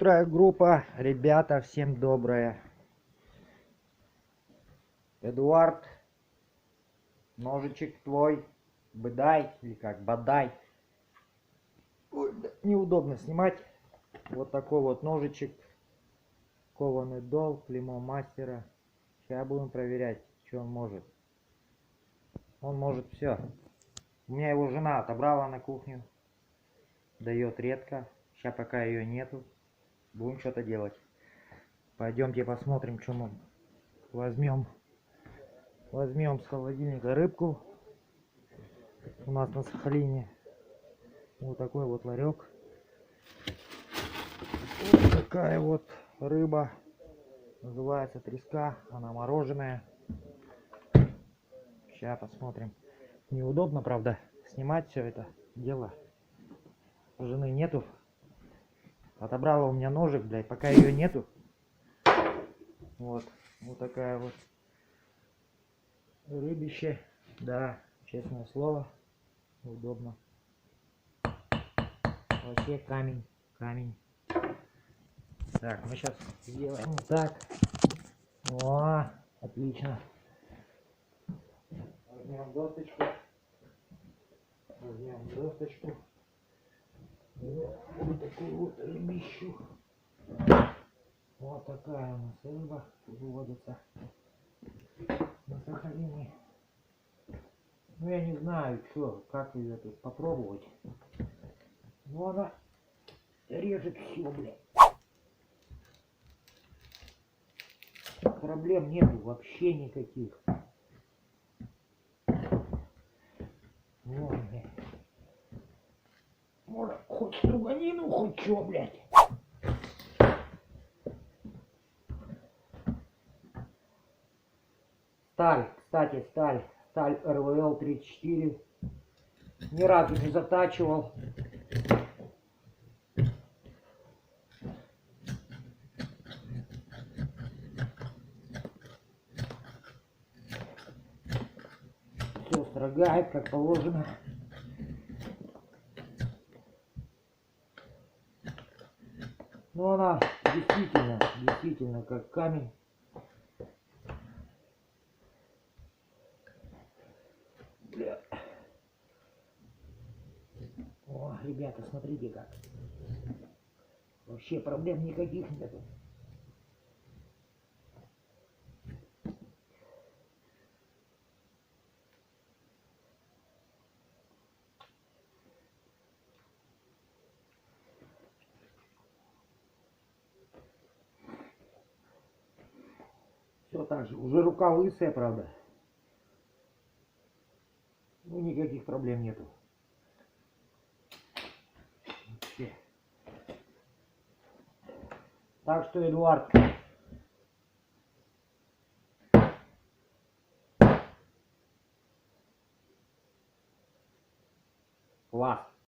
утро, группа. Ребята, всем доброе. Эдуард, ножичек твой. Быдай, или как, бадай. Ой, да, неудобно снимать. Вот такой вот ножичек. Кованый дол, клеймо мастера. Сейчас будем проверять, что он может. Он может все. У меня его жена отобрала на кухню. Дает редко. Сейчас пока ее нету. Будем что-то делать. Пойдемте посмотрим, что мы возьмем. Возьмем с холодильника рыбку. У нас на Сахалине вот такой вот ларек. Вот такая вот рыба. Называется треска. Она мороженая. Сейчас посмотрим. Неудобно, правда, снимать все это дело. Жены нету. Отобрала у меня ножик, блядь, пока ее нету. Вот. Вот такая вот рыбище. Да, честное слово. Удобно. Вообще камень. Камень. Так, мы сейчас сделаем вот так. О, отлично. Возьмем досточку. Возьмем досточку. Вот такую вот рыбищу. Вот такая у нас рыба выводится на Сахалине. Ну я не знаю, что, как ее тут попробовать. Но она режет все, блядь. Проблем нету вообще никаких. Вот, блядь. Может, хоть струганину, хоть что, блядь. Сталь, кстати, сталь. Сталь РВЛ 34. Ни разу не затачивал. Все строгает, как положено. Но она действительно как камень. Бля. О, ребята, смотрите как. Вообще проблем никаких нету. Все так же. Уже рука лысая, правда. Ну, никаких проблем нету. Вообще. Так что, Эдуард, класс.